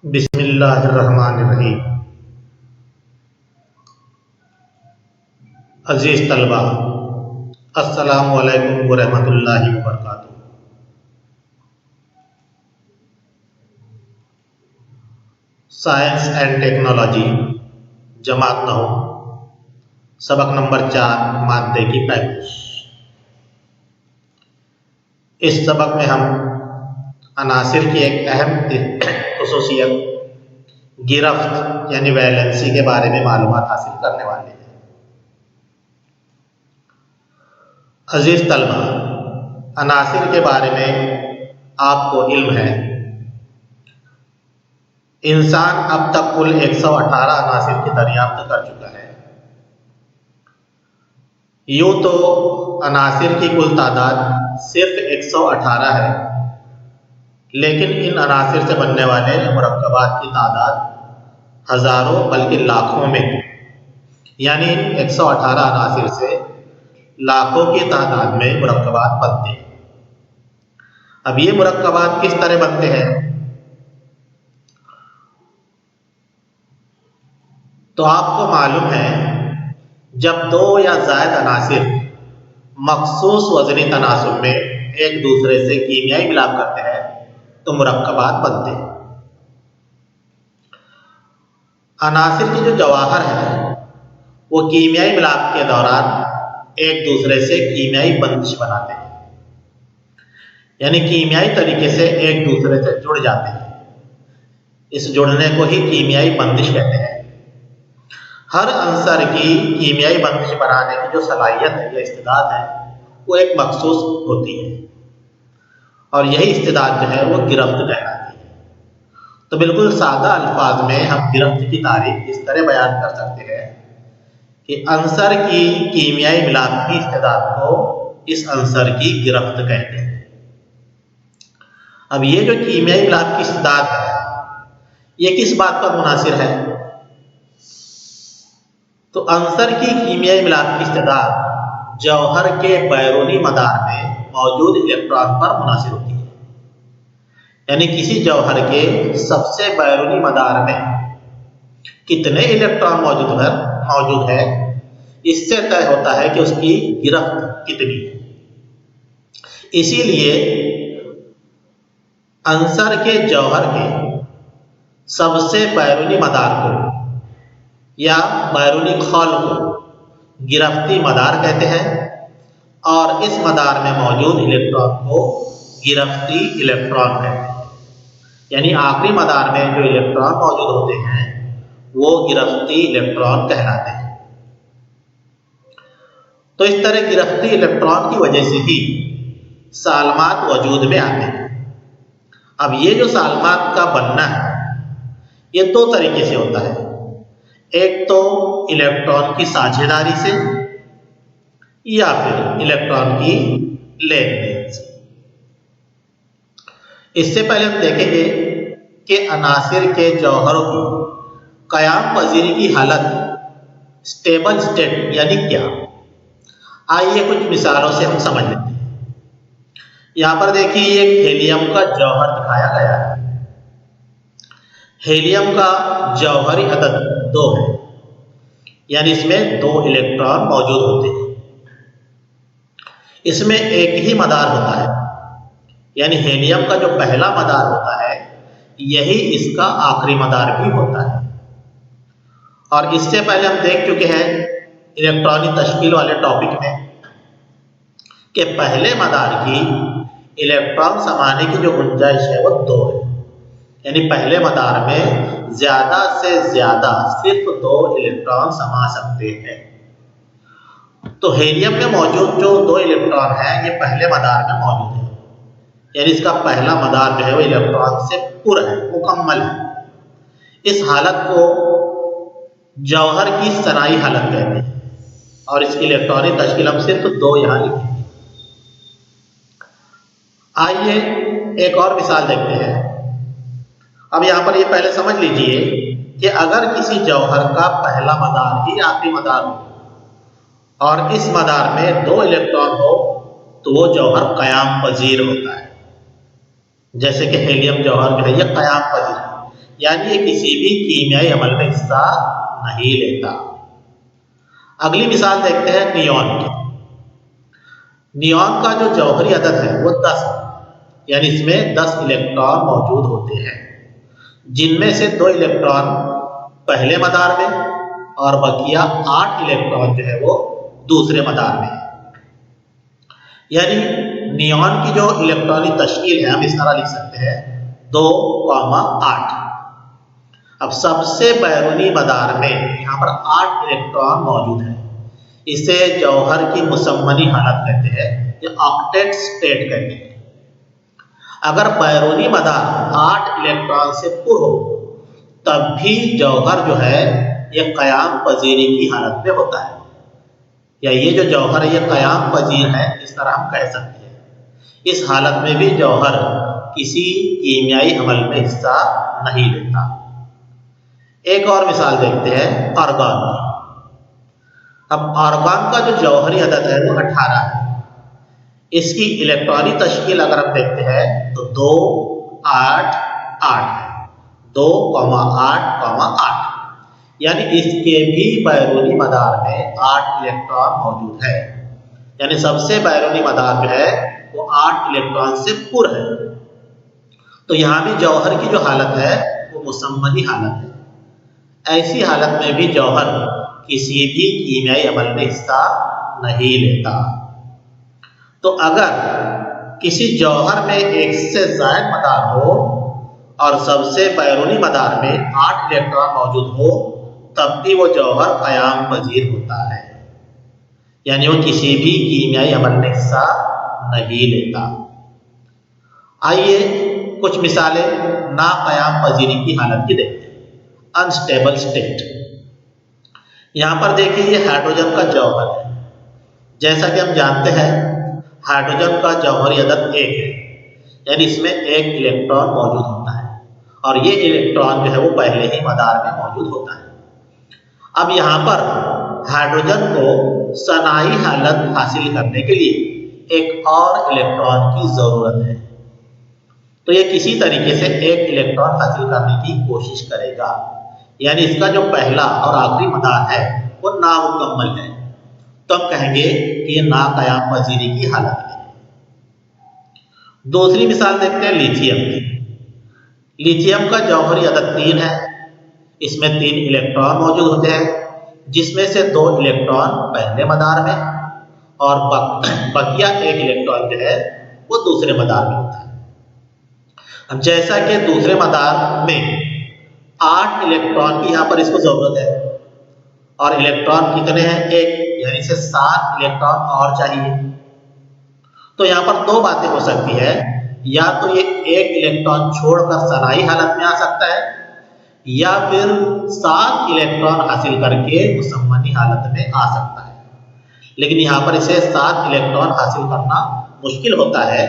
बिस्मिल्लाहिर्रहमानिर्रहीम। अज़ीज़ तलबा, अस्सलामु अलैकुम वरहमतुल्लाहि वबरकातुहू। साइंस एंड टेक्नोलॉजी जमात 9 सबक नंबर 4 मादे की पैमाइश। इस सबक में हम अनासिर की एक अहम खुसूसियत गिरफ्त यानी वैलेंसी के बारे में मालूमात हासिल करने वाले हैं। अजीज तलबा, अनासिर के बारे में आपको इल्म है, इंसान अब तक कुल 118 अनासिर की दरियाफ्त कर चुका है। यूँ तो अनासिर की कुल तादाद सिर्फ 118 है, लेकिन इन अनासिर से बनने वाले मुरक्कबात की तादाद हज़ारों बल्कि लाखों में, यानी 118 अनासिर से लाखों की तादाद में मुरक्कबात बनते हैं। अब ये मुरक्कबात किस तरह बनते हैं, तो आपको मालूम है, जब दो या ज़ायद अनासिर मखसूस वज़नी तनासुब में एक दूसरे से कीमियाई मिलाप करते हैं तो मुरक्कबात बनते हैं। अनासिर की जो जवाहर है वो कीमियाई मिलाप के दौरान एक दूसरे से कीमियाई बंदिश बनाते हैं, यानी कीमियाई तरीके से एक दूसरे से जुड़ जाते हैं। इस जुड़ने को ही कीमियाई बंदिश कहते हैं। हर अंसर की कीमियाई बंदिश बनाने की जो सलाहियत है या इस्तिदाद है वो एक मखसूस होती है, और यही इस्तिदाद जो है वो गिरफ्त कहलाती है। तो बिल्कुल सादा अल्फाज में हम गिरफ्त की तारीफ इस तरह बयान कर सकते हैं कि अंसर की कीमियाई मिलाप की इस्तिदाद को इस अंसर की गिरफ्त कहते हैं। अब ये जो कीमियाई मिलाप की इस्तिदाद है ये किस बात पर मुनासिर है, तो अंसर की कीमियाई मिलाप की इस्तिदाद जौहर के बैरूनी मदार में मौजूद इलेक्ट्रॉन पर मुनासिर होती है। यानी किसी जौहर के सबसे बैरूनी मदार में कितने इलेक्ट्रॉन मौजूद है, इससे तय होता है कि उसकी गिरफ्त कितनी है। इसीलिए अंसर के जौहर के सबसे बैरूनी मदार को या बैरूनी खौल को गिरफ्ती मदार कहते हैं, और इस मदार में मौजूद इलेक्ट्रॉन को गिरफ्ती इलेक्ट्रॉन कहते हैं। यानी आखिरी मदार में जो इलेक्ट्रॉन मौजूद होते हैं वो गिरफ्ती इलेक्ट्रॉन कहलाते हैं। तो इस तरह गिरफ्ती इलेक्ट्रॉन की वजह से ही सालमात वजूद में आते हैं। अब ये जो सालमात का बनना है ये दो तरीके से होता है, एक तो इलेक्ट्रॉन की साझेदारी से या फिर इलेक्ट्रॉन की लेन देन से। इससे पहले हम देखेंगे कि अनासिर के जौहरों की क़याम पजीरी की हालत स्टेबल स्टेट यानी क्या। आइए कुछ मिसालों से हम समझ लेते हैं। यहाँ पर देखिए एक हीलियम का जौहर दिखाया गया है। हीलियम का जौहरी अदद 2 है, यानी इसमें 2 इलेक्ट्रॉन मौजूद होते हैं। इसमें एक ही मदार होता है, यानी हीलियम का जो पहला मदार होता है यही इसका आखिरी मदार भी होता है। और इससे पहले हम देख चुके हैं इलेक्ट्रॉनिक तश्कील वाले टॉपिक में कि पहले मदार की इलेक्ट्रॉन समाने की जो गुंजाइश है वो 2 है, यानी पहले मदार में ज्यादा से ज्यादा सिर्फ 2 इलेक्ट्रॉन समा सकते हैं। तो हीलियम में मौजूद जो 2 इलेक्ट्रॉन है ये पहले मदार में मौजूद है, यानी इसका पहला मदार जो है वो इलेक्ट्रॉन से पूरा है, मुकम्मल है। इस हालत को जौहर की सनाई हालत कहते हैं, और इसकी इलेक्ट्रॉनिक तश्कील हम सिर्फ 2 यहाँ लिखेंगे। आइए एक और मिसाल देखते हैं। अब यहाँ पर ये पहले समझ लीजिए कि अगर किसी जौहर का पहला मदार ही आखिरी मदार हो और इस मदार में 2 इलेक्ट्रॉन हो तो वो जौहर क़याम पजीर होता है। जैसे कि हीलियम जौहर जो है ये क़याम पजीर है, यानी ये किसी भी कीमियाई अमल में हिस्सा नहीं लेता। अगली मिसाल देखते हैं नियॉन की। नियॉन का जो जौहरी अदद है वो 10 है, यानी इसमें 10 इलेक्ट्रॉन मौजूद होते हैं, जिनमें से 2 इलेक्ट्रॉन पहले मदार में और बकिया 8 इलेक्ट्रॉन जो है वो दूसरे मदार में है। यानी नियॉन की जो इलेक्ट्रॉनिक तश्कील है हम इस तरह लिख सकते हैं 2,8। अब सबसे बैरूनी मदार में यहाँ पर 8 इलेक्ट्रॉन मौजूद है। इसे जौहर की मुसम्मनी हालत कहते हैं या ऑक्टेट स्टेट कहते हैं। अगर बैरूनी मदार 8 इलेक्ट्रॉन से पुर हो तब भी जौहर जो है ये क़याम पजीरी की हालत में होता है, या ये जो जौहर है ये क़याम पजीर है, इस तरह हम कह सकते हैं। इस हालत में भी जौहर किसी कीमियाई अमल में हिस्सा नहीं लेता। एक और मिसाल देखते हैं आर्गॉन की। अब आर्गॉन का जो जौहरी अदद है वो 18 है। इसकी इलेक्ट्रॉनिक तश्कील अगर हम देखते हैं तो 2, 8, 8 है, 2,8,8, यानी इसके भी बैरूनी मदार में 8 इलेक्ट्रॉन मौजूद है। यानी सबसे बैरूनी मदार जो है वो 8 इलेक्ट्रॉन से पुर है। तो यहाँ भी जौहर की जो हालत है वो मुसम्मनी हालत है। ऐसी हालत में भी जौहर किसी भी कीमियाई अमल में हिस्सा नहीं लेता। तो अगर किसी जौहर में एक से ज़ायद मदार हो और सबसे बैरूनी मदार में 8 इलेक्ट्रॉन मौजूद हो तब भी वो जौहर क़याम पजीर होता है, यानी वो किसी भी कीमियाई अमल में हिस्सा नहीं लेता। आइए कुछ मिसालें नाक़याम पजीरी की हालत की देखते हैं। Unstable state. यहाँ पर देखिए ये हाइड्रोजन का जौहर है। जैसा कि हम जानते हैं हाइड्रोजन का जौहरी अदद 1 है, यानी इसमें 1 इलेक्ट्रॉन मौजूद होता है और ये इलेक्ट्रॉन जो है वो पहले ही मदार में मौजूद होता है। अब यहाँ पर हाइड्रोजन को सनाई हालत हासिल करने के लिए एक और इलेक्ट्रॉन की ज़रूरत है, तो ये किसी तरीके से 1 इलेक्ट्रॉन हासिल करने की कोशिश करेगा, यानी इसका जो पहला और आखिरी मदार है वो नामुकम्मल है। तो हम कहेंगे कि ये नाक़याम पजीरी की हालत में है। दूसरी मिसाल देखते हैं लिथियम की। लिथियम का जौहरी अदद 3 है। इसमें 3 इलेक्ट्रॉन मौजूद होते हैं, जिसमें से 2 इलेक्ट्रॉन पहले मदार में और बकिया 1 इलेक्ट्रॉन जो है वो दूसरे मदार में होता है। अब जैसा कि दूसरे मदार में 8 इलेक्ट्रॉन की यहाँ पर इसको जरूरत है और इलेक्ट्रॉन कितने हैं 1, यानी इसे 7 इलेक्ट्रॉन और चाहिए। तो यहाँ पर 2 बातें हो सकती है, या तो ये 1 इलेक्ट्रॉन छोड़कर सनाई हालत में आ सकता है या फिर 7 इलेक्ट्रॉन हासिल करके मुसम्मनी हालत में आ सकता है। लेकिन यहाँ पर इसे 7 इलेक्ट्रॉन हासिल करना मुश्किल होता है,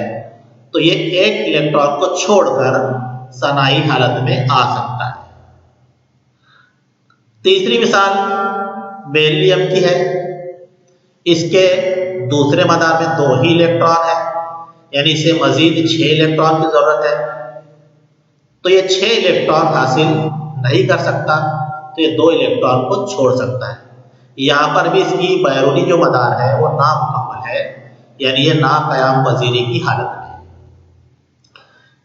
तो ये 1 इलेक्ट्रॉन को छोड़कर सनाई हालत में आ सकता है। तीसरी मिसाल बेरिलियम की है। इसके दूसरे मदार में 2 ही इलेक्ट्रॉन है, यानी इसे मजीद 6 इलेक्ट्रॉन की जरूरत है। तो ये 6 इलेक्ट्रॉन हासिल नहीं कर सकता, तो ये 2 इलेक्ट्रॉन को छोड़ सकता है। यहाँ पर भी इसकी बैरूनी जो मदार है वो नामुकम्मल है, यानी ये नाक़याम पजीरी की हालत में है।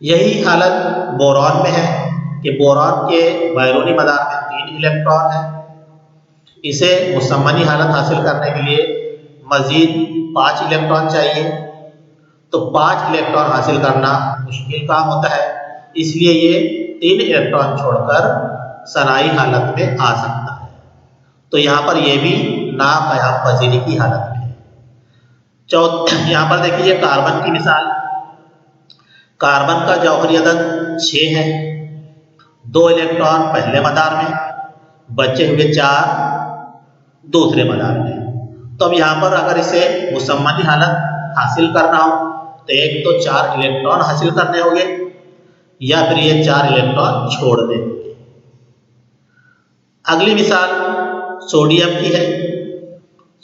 यही हालत बोरॉन में है कि बोरॉन के बैरूनी मदार में 3 इलेक्ट्रॉन है। इसे मुसम्मनी हालत हासिल करने के लिए मजीद 5 इलेक्ट्रॉन चाहिए, तो 5 इलेक्ट्रॉन हासिल करना मुश्किल काम होता है, इसलिए ये 3 इलेक्ट्रॉन छोड़कर सनाई हालत में आ सकता है। तो यहाँ पर ये भी नाक़याम पजीरी की हालत में है। यहाँ पर देखिए कार्बन की मिसाल। कार्बन का जौहरी अदद 6 है, 2 इलेक्ट्रॉन पहले मदार में, बचे हुए 4 दूसरे मदार में। तो अब यहाँ पर अगर इसे मुसम्मनी हालत हासिल करना हो तो एक तो 4 इलेक्ट्रॉन हासिल करने होंगे या फिर ये 4 इलेक्ट्रॉन छोड़ने होंगे। अगली मिसाल सोडियम की है।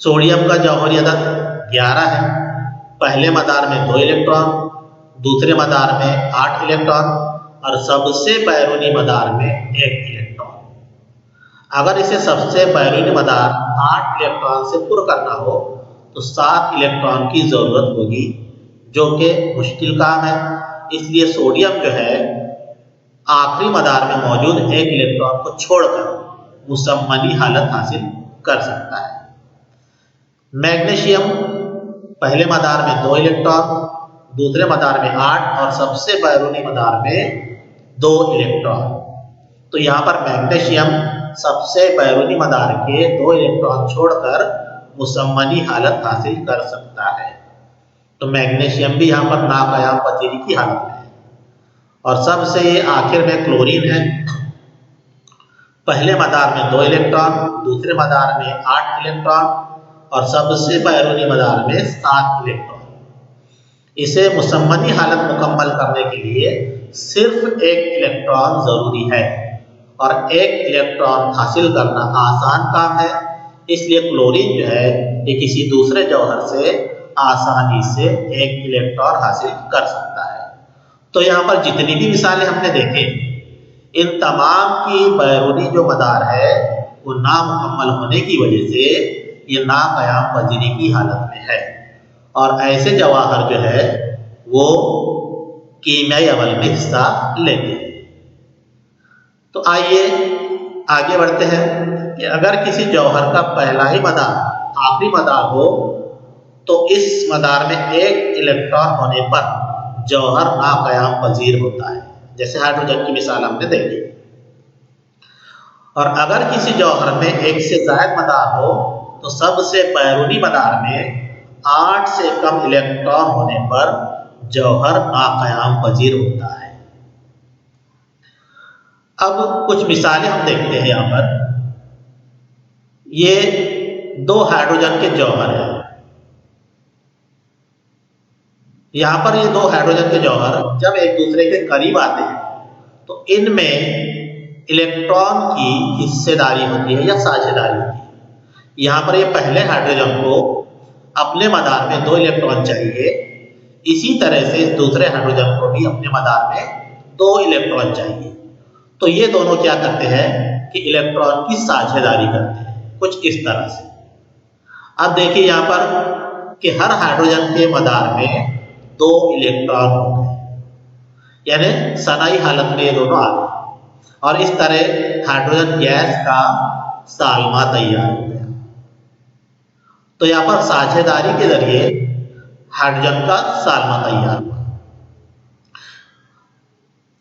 सोडियम का जौहरी अदद 11 है। पहले मदार में 2 इलेक्ट्रॉन, दूसरे मदार में 8 इलेक्ट्रॉन और सबसे बैरूनी मदार में 1 इलेक्ट्रॉन। अगर इसे सबसे बैरूनी मदार 8 इलेक्ट्रॉन से पुर करना हो तो 7 इलेक्ट्रॉन की जरूरत होगी, जो कि मुश्किल काम है। इसलिए सोडियम जो है आखिरी मदार में मौजूद 1 इलेक्ट्रॉन को छोड़कर मुसम्मनी हालत हासिल कर सकता है। मैग्नीशियम पहले मदार में 2 इलेक्ट्रॉन, दूसरे मदार में 8 और सबसे बैरूनी मदार में 2 इलेक्ट्रॉन। तो यहाँ पर मैग्नीशियम सबसे बैरूनी मदार के 2 इलेक्ट्रॉन छोड़कर मुसम्मनी हालत हासिल कर सकता है। तो मैग्नीशियम भी यहाँ पर नाकायाम पजीरी की हालत में है। और सबसे आखिर में क्लोरीन है। पहले मदार में 2 इलेक्ट्रॉन, दूसरे मदार में 8 इलेक्ट्रॉन और सबसे बैरूनी मदार में 7 इलेक्ट्रॉन। इसे मुसम्मनी हालत मुकम्मल करने के लिए सिर्फ 1 इलेक्ट्रॉन जरूरी है और 1 इलेक्ट्रॉन हासिल करना आसान काम है। इसलिए क्लोरीन जो है ये किसी दूसरे जौहर से आसानी से 1 इलेक्ट्रॉन हासिल कर सकता है। तो यहाँ पर जितनी भी मिसालें हमने देखे, इन तमाम की बैरूनी जो मदार है वो नामुकम्मल होने की वजह से ये नाकायाम पजीरी की हालत में है और ऐसे जवाहर जो है वो कीमियाई अमल में हिस्सा लेते हैं। तो आइए आगे बढ़ते हैं कि अगर किसी जौहर का पहला ही मदार आखिरी मदार हो तो इस मदार में 1 इलेक्ट्रॉन होने पर जौहर नाकायाम पजीर होता है, जैसे हाइड्रोजन की मिसाल हमने देखी। और अगर किसी जौहर में 1 से ज्यादा मदार हो तो सबसे बैरूनी मदार में 8 से कम इलेक्ट्रॉन होने पर जौहर नाकायाम पजीर होता है। अब कुछ मिसालें हम देखते हैं। यहाँ पर ये 2 हाइड्रोजन के जौहर हैं। यहाँ पर ये 2 हाइड्रोजन के जौहर जब एक दूसरे के करीब आते हैं तो इनमें इलेक्ट्रॉन की हिस्सेदारी होती है या साझेदारी होती है। यहाँ पर ये पहले हाइड्रोजन को अपने मदार में 2 इलेक्ट्रॉन चाहिए, इसी तरह से इस दूसरे हाइड्रोजन को भी अपने मदार में 2 इलेक्ट्रॉन चाहिए। तो ये दोनों क्या करते हैं कि इलेक्ट्रॉन की साझेदारी करते हैं कुछ इस तरह से। अब देखिए यहाँ पर कि हर हाइड्रोजन के मदार में 2 इलेक्ट्रॉन हो गए, यानी सनाई हालत में ये दोनों आ गए और इस तरह हाइड्रोजन गैस का सालमा तैयार हो गया। तो यहाँ पर साझेदारी के जरिए हाइड्रोजन का सालमा तैयार हुआ।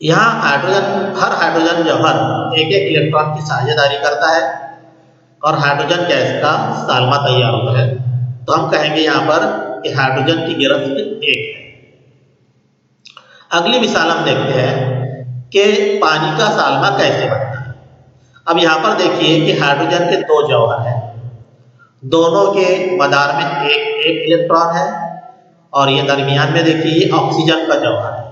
यहाँ हर हाइड्रोजन जौहर 1-1 इलेक्ट्रॉन की साझेदारी करता है और हाइड्रोजन गैस का सालमा तैयार होता है। तो हम कहेंगे यहाँ पर कि हाइड्रोजन की गिरफ्त 1 है। अगली मिसाल हम देखते हैं कि पानी का सालमा कैसे बनता है। अब यहाँ पर देखिए कि हाइड्रोजन के 2 जौहर हैं, दोनों के मदार में 1-1 इलेक्ट्रॉन है और ये दरमियान में देखिए ये ऑक्सीजन का जौहर है।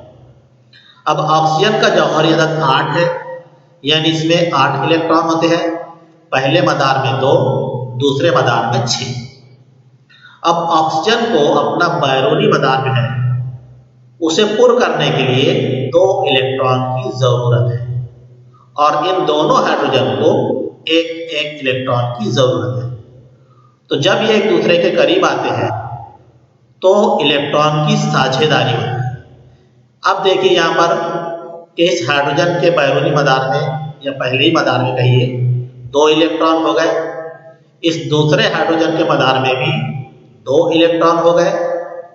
अब ऑक्सीजन का जौहर यदि 8 है, यानी इसमें 8 इलेक्ट्रॉन होते हैं, पहले मदार में 2, दूसरे मदार में 6। अब ऑक्सीजन को अपना बैरूनी मदार जो है उसे पुर करने के लिए 2 इलेक्ट्रॉन की जरूरत है और इन दोनों हाइड्रोजन को 1-1 इलेक्ट्रॉन की जरूरत है। तो जब ये एक दूसरे के करीब आते हैं तो इलेक्ट्रॉन की साझेदारी होती है। अब देखिए यहाँ पर कि इस हाइड्रोजन के बैरूनी मदार में या पहले ही मदार में कहिए 2 इलेक्ट्रॉन हो गए, इस दूसरे हाइड्रोजन के मदार में भी 2 इलेक्ट्रॉन हो गए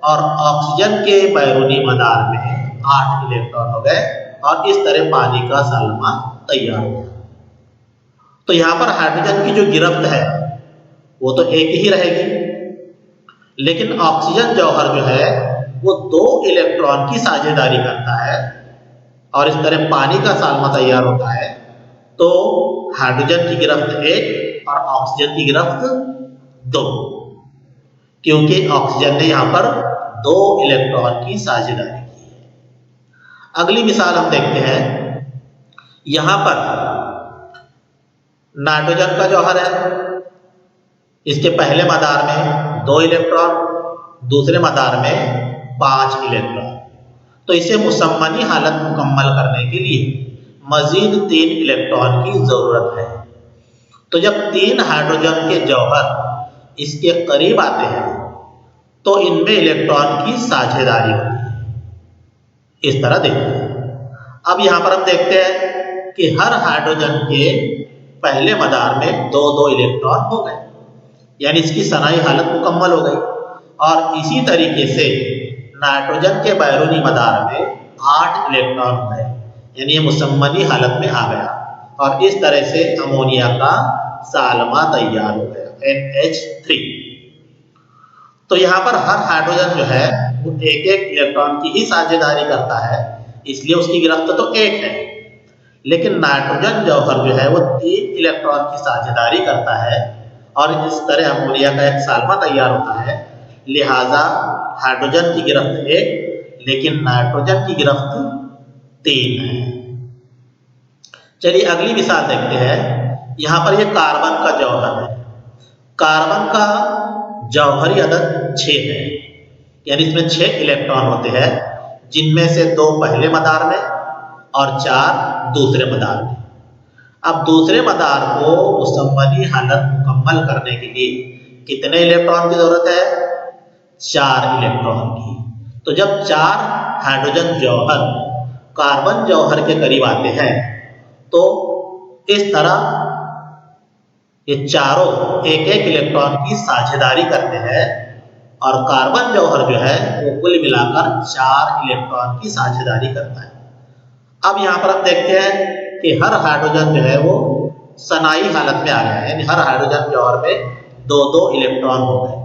और ऑक्सीजन के बैरूनी मदार में 8 इलेक्ट्रॉन हो गए और इस तरह पानी का सालमा तैयार हो गया। तो यहाँ पर हाइड्रोजन की जो गिरफ्त है वो तो 1 ही रहेगी, लेकिन ऑक्सीजन जौहर जो है वो 2 इलेक्ट्रॉन की साझेदारी करता है और इस तरह पानी का सालमा तैयार होता है। तो हाइड्रोजन की गिरफ्त 1 और ऑक्सीजन की गिरफ्त 2, क्योंकि ऑक्सीजन ने यहाँ पर 2 इलेक्ट्रॉन की साझेदारी की है। अगली मिसाल हम देखते हैं। यहाँ पर नाइट्रोजन का जौहर है, इसके पहले मदार में 2 इलेक्ट्रॉन, दूसरे मदार में 5 इलेक्ट्रॉन। तो इसे मुसम्मनी हालत मुकम्मल करने के लिए मजीद 3 इलेक्ट्रॉन की जरूरत है। तो जब 3 हाइड्रोजन के जौहर इसके करीब आते हैं तो इनमें इलेक्ट्रॉन की साझेदारी होती है। इस तरह देखते हैं। अब यहां पर हम देखते हैं कि हर हाइड्रोजन के पहले मदार में 2-2 इलेक्ट्रॉन हो गए, यानी इसकी सनाई हालत मुकम्मल हो गई। और इसी तरीके से नाइट्रोजन के बैरूनी मदार में 8 इलेक्ट्रॉन हो गए, यानी ये मुसम्मनी हालत में आ गया। और इस तरह से अमोनिया का सालमा तैयार हो गया, NH3। तो यहाँ पर हर हाइड्रोजन जो है वो एक एक इलेक्ट्रॉन की ही साझेदारी करता है, इसलिए उसकी गिरफ्त तो एक है। लेकिन नाइट्रोजन जौहर जो है वो 3 इलेक्ट्रॉन की साझेदारी करता है और इस तरह अमोनिया का एक सालमा तैयार होता है। लिहाजा हाइड्रोजन की गिरफ्त 1, लेकिन नाइट्रोजन की गिरफ्त 3 है। चलिए अगली मिसाल देखते हैं। यहाँ पर ये कार्बन का जौहर है। कार्बन का जौहरी अदद 6 है, यानी इसमें 6 इलेक्ट्रॉन होते हैं, जिनमें से 2 पहले मदार में और 4 दूसरे मदार में। अब दूसरे मदार को मुसम्मनी हालत मुकम्मल करने के लिए कितने इलेक्ट्रॉन की जरूरत है? 4 इलेक्ट्रॉन की। तो जब 4 हाइड्रोजन जौहर कार्बन जौहर के करीब आते हैं तो इस तरह ये चारों एक एक इलेक्ट्रॉन की साझेदारी करते हैं और कार्बन जौहर जो है वो कुल मिलाकर 4 इलेक्ट्रॉन की साझेदारी करता है। अब यहाँ पर हम देखते हैं कि हर हाइड्रोजन जो है वो सनाई हालत में आ गया है, यानी हर हाइड्रोजन जौहर में 2-2 इलेक्ट्रॉन हो गए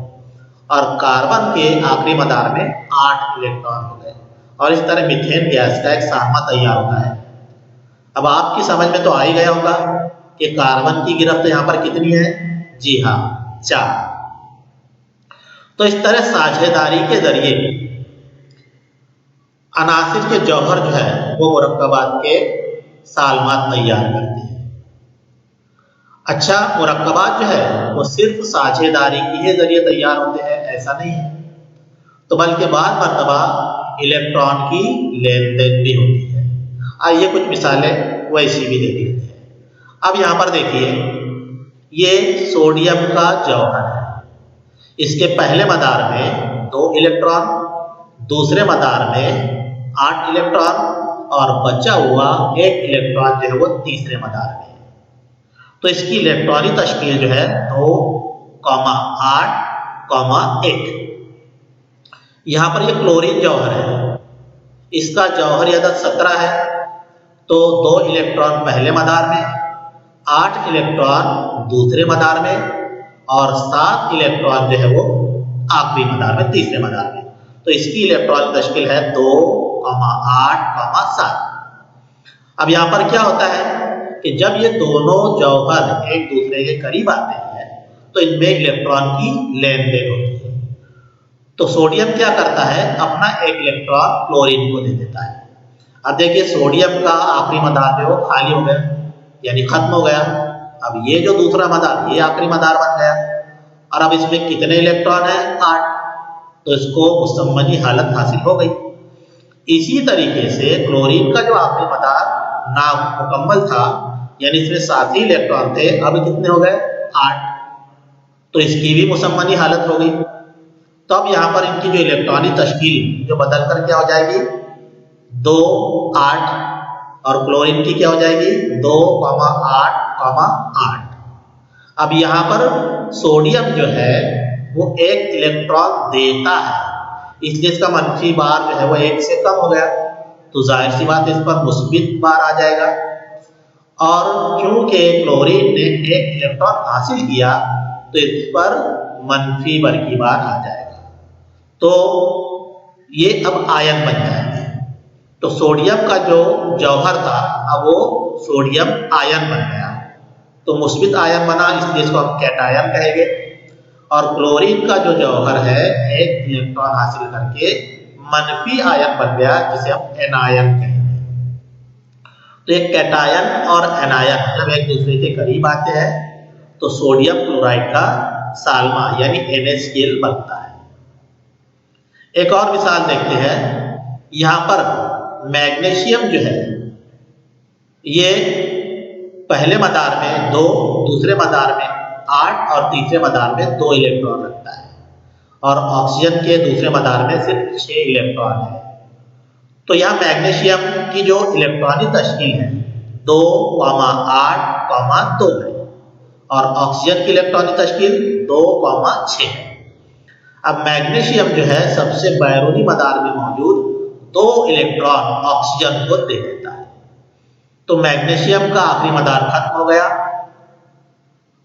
और कार्बन के आखिरी मदार में 8 इलेक्ट्रॉन हो गए। और इस तरह मीथेन गैस का एक सालमा तैयार होता है। अब आपकी समझ में तो आ ही गया होगा कि कार्बन की गिरफ्त यहाँ पर कितनी है? जी हाँ, 4। तो इस तरह साझेदारी के जरिए अनासिर के जौहर जो है वो मुरक्कबात के सालमात तैयार करते हैं। अच्छा, मुरक्कबात जो है वो सिर्फ साझेदारी के जरिए तैयार होते हैं ऐसा नहीं है, तो बल्कि बाद मर्तबा इलेक्ट्रॉन की लेन देन भी होती है। आइए कुछ मिसालें वैसी भी देख लेते हैं। अब यहाँ पर देखिए, ये सोडियम का जौहर है। इसके पहले मदार में 2 इलेक्ट्रॉन, दूसरे मदार में 8 इलेक्ट्रॉन और बचा हुआ 1 इलेक्ट्रॉन जो है वो तीसरे मदार में। तो इसकी इलेक्ट्रॉनिक तश्कील जो है 2, 8, 1। यहाँ पर ये क्लोरीन जौहर है। इसका जौहरी अदद 17 है। तो 2 इलेक्ट्रॉन पहले मदार में, 8 इलेक्ट्रॉन दूसरे मदार में और 7 इलेक्ट्रॉन जो है वो आखिरी मदार में, तीसरे मदार में। तो इसकी इलेक्ट्रॉनिक तश्कील है 2, 8, 7। अब यहाँ पर क्या होता है कि जब ये दोनों जौहर एक दूसरे के करीब आते हैं तो इनमें इलेक्ट्रॉन की लेन देन होती है। तो सोडियम क्या करता है? अपना 1 इलेक्ट्रॉन क्लोरीन को दे देता है। अब देखिए, सोडियम का आखिरी मदार जो खाली हो गया, यानी खत्म हो गया। अब ये जो दूसरा मदार, ये आखिरी मदार बन गया और अब इसमें कितने इलेक्ट्रॉन है? 8। तो इसको मुसम्मनी हालत हासिल हो गई। इसी तरीके से क्लोरीन का जो आखिरी मदार नामुकम्मल था, यानी इसमें 7 ही इलेक्ट्रॉन थे, अब कितने हो गए? 8। तो इसकी भी मुसम्मनी हालत हो गई। तो अब यहाँ पर इनकी जो इलेक्ट्रॉनिक तश्कील जो बदल कर क्या हो जाएगी? 2, 8 और क्लोरीन की क्या हो जाएगी? 2, 8, 8। अब यहाँ पर सोडियम जो है वो 1 इलेक्ट्रॉन देता है, इसलिए इसका मनफी बार जो है वो 1 से कम हो गया। तो जाहिर सी बात, इस पर मुस्बित बार आ जाएगा। और क्योंकि क्लोरीन ने 1 इलेक्ट्रॉन हासिल किया तो इस पर मनफी बरकी बार आ जाएगा। तो ये अब आयन बन जाएंगे। तो सोडियम का जो जौहर था अब वो सोडियम आयन बन गया, तो मुस्बित आयन बना, इसलिए इसको हम कैटायन कहेंगे। और क्लोरीन का जो जौहर है 1 इलेक्ट्रॉन हासिल करके मनफी आयन बन गया, जिसे हम एनायन कहेंगे। तो एक कैटायन और एनायन जब एक दूसरे के करीब आते हैं तो सोडियम क्लोराइड का सालमा यानी NaCl बनता है। एक और मिसाल देखते हैं। यहाँ पर मैग्नीशियम जो है ये पहले मदार में 2, दूसरे मदार में 8 और तीसरे मदार में 2 इलेक्ट्रॉन रखता है, और ऑक्सीजन के दूसरे मदार में सिर्फ 6 इलेक्ट्रॉन है। तो यहाँ मैग्नीशियम की जो इलेक्ट्रॉनिक तश्कील है 2, 8, 2 है, और ऑक्सीजन की इलेक्ट्रॉनिक तश्कील 2, 6 है। अब मैग्नीशियम जो है सबसे बैरूनी मदार में मौजूद 2 इलेक्ट्रॉन ऑक्सीजन को दे देता है। तो मैग्नीशियम का आखिरी मदार खत्म हो गया,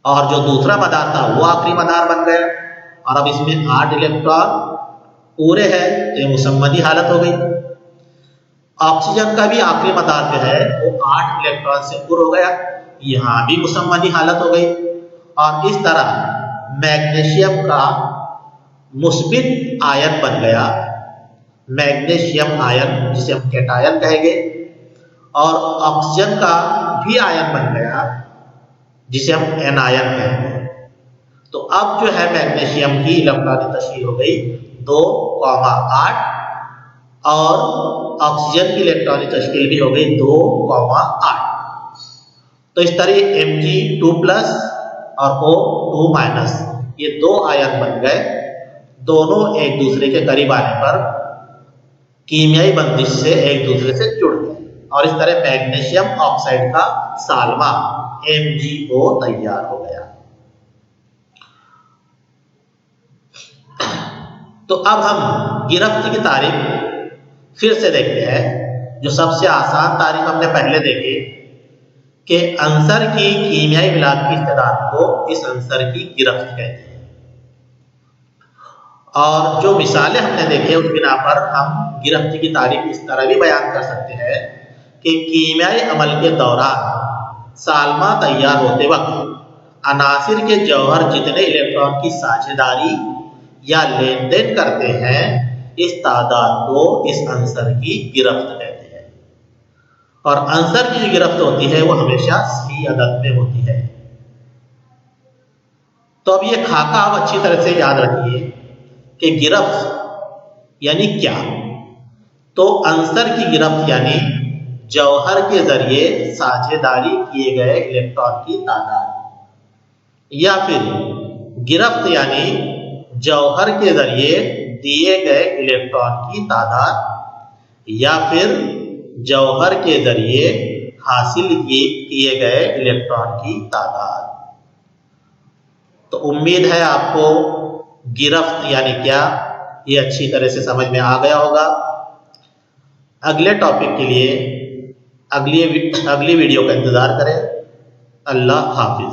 और जो दूसरा मदार था वो आखिरी मदार बन गया, और अब इसमें 8 इलेक्ट्रॉन पूरे हैं, तो ये मुसम्मदी हालत हो गई। ऑक्सीजन का भी आखिरी मदार जो है वो 8 इलेक्ट्रॉन से पूरा हो गया, यहाँ भी मुसम्मदी हालत हो गई। और इस तरह मैग्नीशियम का मुस्बित आयन बन गया, मैग्नीशियम आयन जिसे हम कैटायन कहेंगे, और ऑक्सीजन का भी आयन बन गया जिसे हम एनायन कहेंगे। तो अब जो है मैग्नीशियम की इलेक्ट्रॉनिक तश्कील हो गई 2, 8, और ऑक्सीजन की इलेक्ट्रॉनिक तश्कील भी हो गई 2, 8। तो इस तरह Mg2+ और O2- ये 2 आयन बन गए, दोनों एक दूसरे के करीब आने पर कीमियाई बंदिश से एक दूसरे से जुड़ गए, और इस तरह मैग्नीशियम ऑक्साइड का सालमा MgO तैयार हो गया। तो अब हम गिरफ्त की तारीफ फिर से देखते हैं। जो सबसे आसान तारीफ हमने पहले देखी कि अंसर की कीमियाई मिलाप की इस्तेदाद को इस अंसर की गिरफ्त कहते हैं, और जो मिसालें हमने देखी उस बिना पर हम गिरफ्त की तारीफ इस तरह भी बयान कर सकते हैं कि कीमियाई अमल के दौरान सालमा तैयार होते वक्त अनासिर के जौहर जितने इलेक्ट्रॉन की साझेदारी या लेन देन करते हैं, इस तादाद को इस अंसर की गिरफ्त कहते हैं। और अंसर की जो गिरफ्त होती है वो हमेशा सही अदद में होती है। तो अब ये खाका आप अच्छी तरह से याद रखिए कि गिरफ्त यानी क्या। तो अंसर की गिरफ्त यानी जौहर के जरिए साझेदारी किए गए इलेक्ट्रॉन की तादाद, या फिर गिरफ्त यानी जौहर के जरिए दिए गए इलेक्ट्रॉन की तादाद, या फिर जौहर के जरिए हासिल किए गए इलेक्ट्रॉन की तादाद। तो उम्मीद है आपको गिरफ्त यानी क्या ये अच्छी तरह से समझ में आ गया होगा। अगले टॉपिक के लिए अगली वीडियो का इंतजार करें। अल्लाह हाफिज।